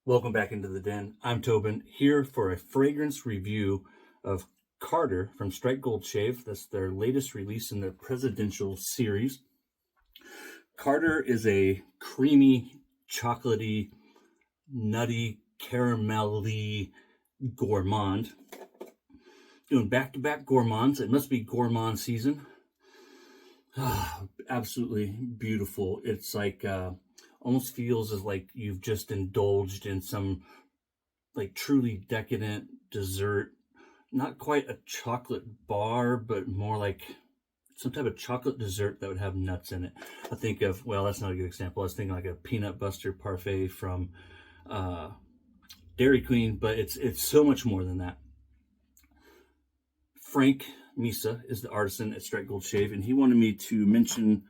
Welcome back into the den. I'm Tobin, here for a fragrance review of Carter from Strike Gold Shave. That's their latest release in their presidential series. Carter is a creamy, chocolatey, nutty, caramelly gourmand. Doing back-to-back gourmands. It must be gourmand season. Absolutely beautiful. It's like almost feels as like you've just indulged in some like truly decadent dessert. Not quite a chocolate bar, but more like some type of chocolate dessert that would have nuts in it. I think of, well, that's not a good example. I was thinking like a peanut butter parfait from Dairy Queen, but it's so much more than that. Frank Misa is the artisan at Strike Gold Shave, and he wanted me to mention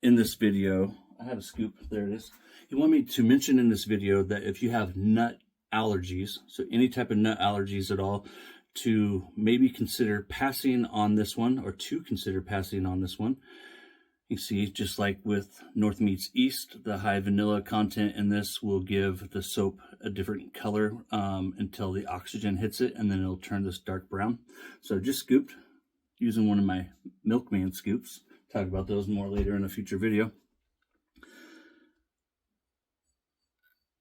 in this video, I have a scoop, there it is. He wanted me to mention in this video that if you have nut allergies, so any type of nut allergies at all, to maybe consider passing on this one, or to consider passing on this one. You see, just like with North meets East, the high vanilla content in this will give the soap a different color until the oxygen hits it, and then it'll turn this dark brown. So just scooped using one of my Milkman scoops. Talk about those more later in a future video.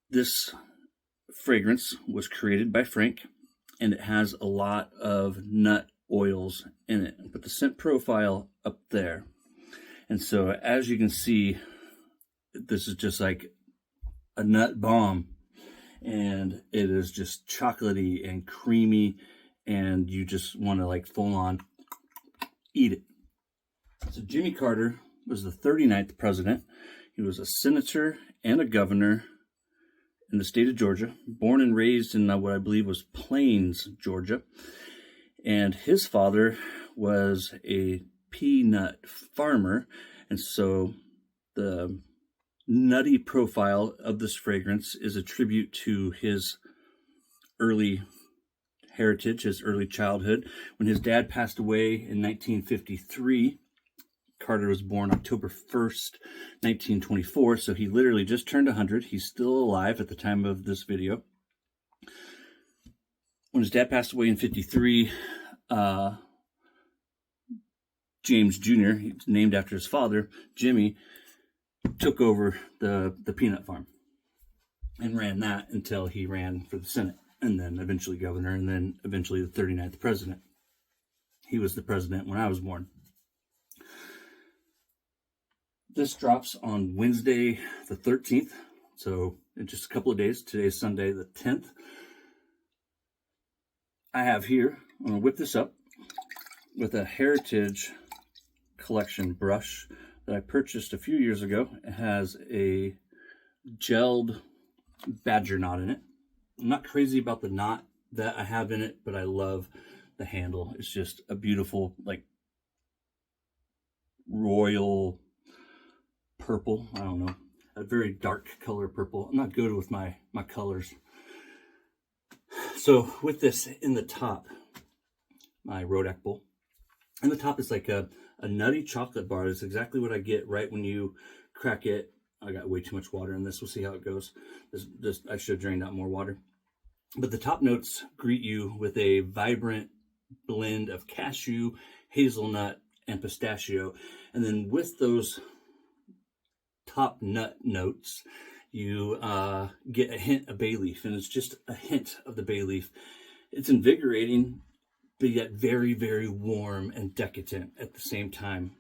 This fragrance was created by Frank, and it has a lot of nut oils in it, but the scent profile up there. And so as you can see, this is just like a nut bomb, and it is just chocolatey and creamy, and you just want to like full on eat it. So Jimmy Carter was the 39th president. He was a senator and a governor in the state of Georgia, born and raised in what I believe was Plains, Georgia. And his father was a peanut farmer, and so the nutty profile of this fragrance is a tribute to his early heritage, his early childhood. When his dad passed away in 1953, Carter was born October 1st, 1924, so he literally just turned 100. He's still alive at the time of this video. When his dad passed away in 53, James Jr., he's named after his father, Jimmy, took over the peanut farm and ran that until he ran for the Senate, and then eventually governor, and then eventually the 39th president. He was the president when I was born. This drops on Wednesday the 13th, so in just a couple of days. Today is Sunday the 10th. I have here, I'm going to whip this up with a Heritage Collection brush that I purchased a few years ago. It has a gelled badger knot in it. I'm not crazy about the knot that I have in it, but I love the handle. It's just a beautiful, like, royal purple. I don't know, a very dark color purple. I'm not good with my colors. So with this in the top, my Rodak bowl, in the top is like a nutty chocolate bar. It's exactly what I get right when you crack it. I got way too much water in this. We'll see how it goes. This I should have drained out more water. But the top notes greet you with a vibrant blend of cashew, hazelnut, and pistachio. And then with those top nut notes, you get a hint of bay leaf, and it's just a hint of the bay leaf. It's invigorating, but yet very, very warm and decadent at the same time.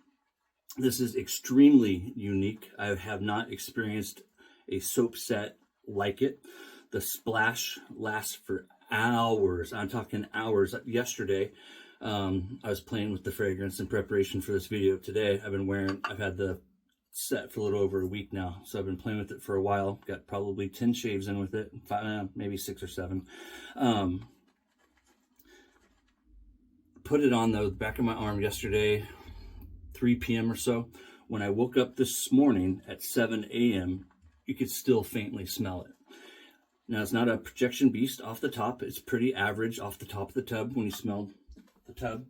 This is extremely unique. I have not experienced a soap set like it. The splash lasts for hours. I'm talking hours. Yesterday, I was playing with the fragrance in preparation for this video today. I've had the set for a little over a week now, so I've been playing with it for a while. Got probably 10 shaves in with it, maybe 6 or 7. Put it on the back of my arm yesterday, 3 p.m. or so. When I woke up this morning at 7 a.m., you could still faintly smell it. Now, it's not a projection beast off the top. It's pretty average off the top of the tub. When you smell the tub,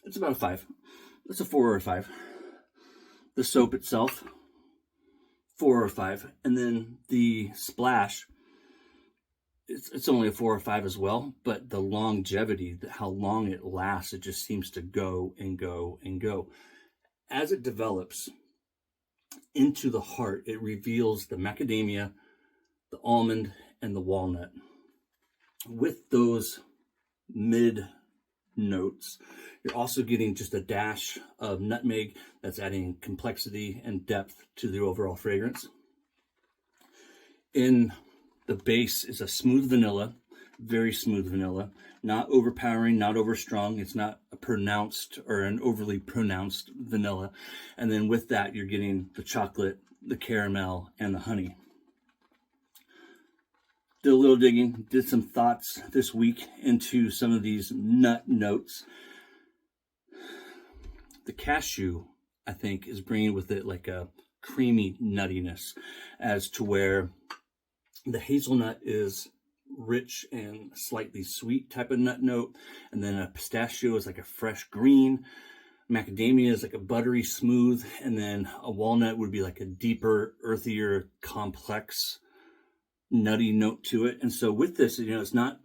it's about a 5. It's a 4 or a 5. The soap itself, 4 or 5. And then the splash it's only a 4 or 5 as well, but the longevity, how long it lasts, it just seems to go and go and go. As it develops into the heart, it reveals the macadamia, the almond, and the walnut. With those mid notes, you're also getting just a dash of nutmeg that's adding complexity and depth to the overall fragrance. In the base is a smooth vanilla, very smooth vanilla, not overpowering, not overstrong. It's not a pronounced or an overly pronounced vanilla. And then with that, you're getting the chocolate, the caramel, and the honey. Did a little digging, did some thoughts this week into some of these nut notes. The cashew, I think, is bringing with it like a creamy nuttiness, as to where the hazelnut is rich and slightly sweet type of nut note, and then a pistachio is like a fresh green, macadamia is like a buttery smooth, and then a walnut would be like a deeper, earthier, complex nutty note to it. And so with this, it's not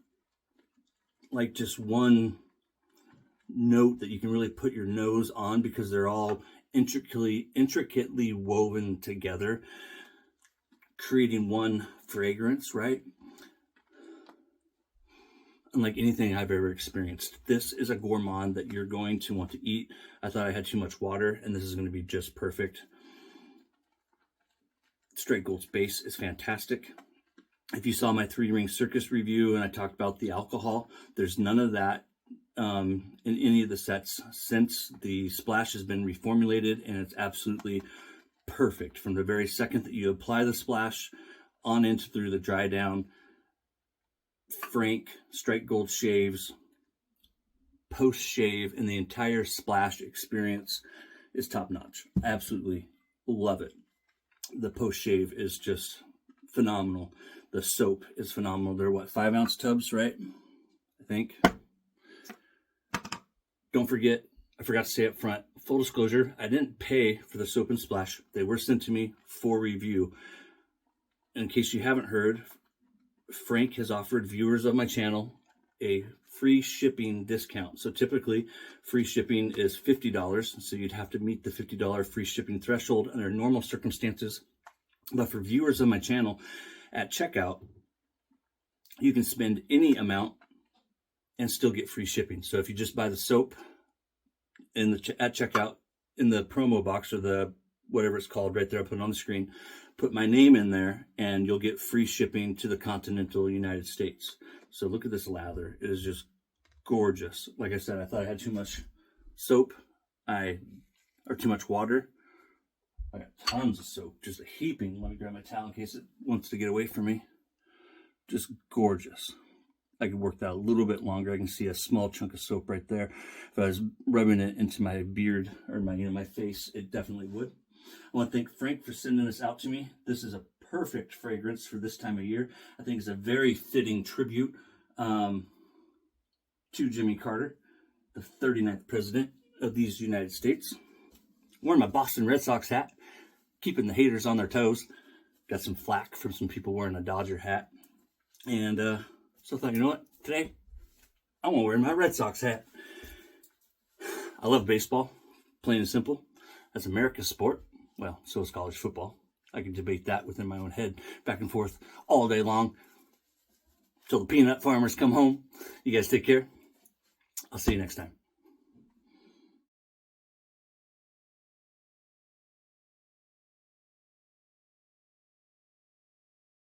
like just one note that you can really put your nose on, because they're all intricately woven together, creating one fragrance, right? Unlike anything I've ever experienced. This is a gourmand that you're going to want to eat. I thought I had too much water, and this is going to be just perfect. Straight Gold's base is fantastic. If you saw my 3-ring circus review and I talked about the alcohol, there's none of that in any of the sets since the splash has been reformulated, and it's absolutely perfect from the very second that you apply the splash on into through the dry down. Frank Straight Gold shaves, post shave, and the entire splash experience is top notch. Absolutely love it. The post shave is just phenomenal. The soap is phenomenal. They're 5-ounce tubs, right? I think. Don't forget, I forgot to say up front, full disclosure, I didn't pay for the soap and splash. They were sent to me for review. In case you haven't heard, Frank has offered viewers of my channel a free shipping discount. So typically, free shipping is $50. So you'd have to meet the $50 free shipping threshold under normal circumstances. But for viewers of my channel, at checkout, you can spend any amount and still get free shipping. So if you just buy the soap at checkout in the promo box, or the whatever it's called right there, I'll put it on the screen, put my name in there, and you'll get free shipping to the continental United States. So look at this lather. It is just gorgeous. Like I said, I thought I had too much soap, or too much water. I got tons of soap, just a heaping. Let me grab my towel in case it wants to get away from me. Just gorgeous. I could work that a little bit longer. I can see a small chunk of soap right there. If I was rubbing it into my beard or my face, it definitely would. I want to thank Frank for sending this out to me. This is a perfect fragrance for this time of year. I think it's a very fitting tribute to Jimmy Carter, the 39th president of these United States. I'm wearing my Boston Red Sox hat, keeping the haters on their toes. Got some flack from some people wearing a Dodger hat. And so I thought, you know what? Today, I want to wear my Red Sox hat. I love baseball, plain and simple. That's America's sport. Well, so is college football. I can debate that within my own head, back and forth all day long, till the peanut farmers come home. You guys take care. I'll see you next time.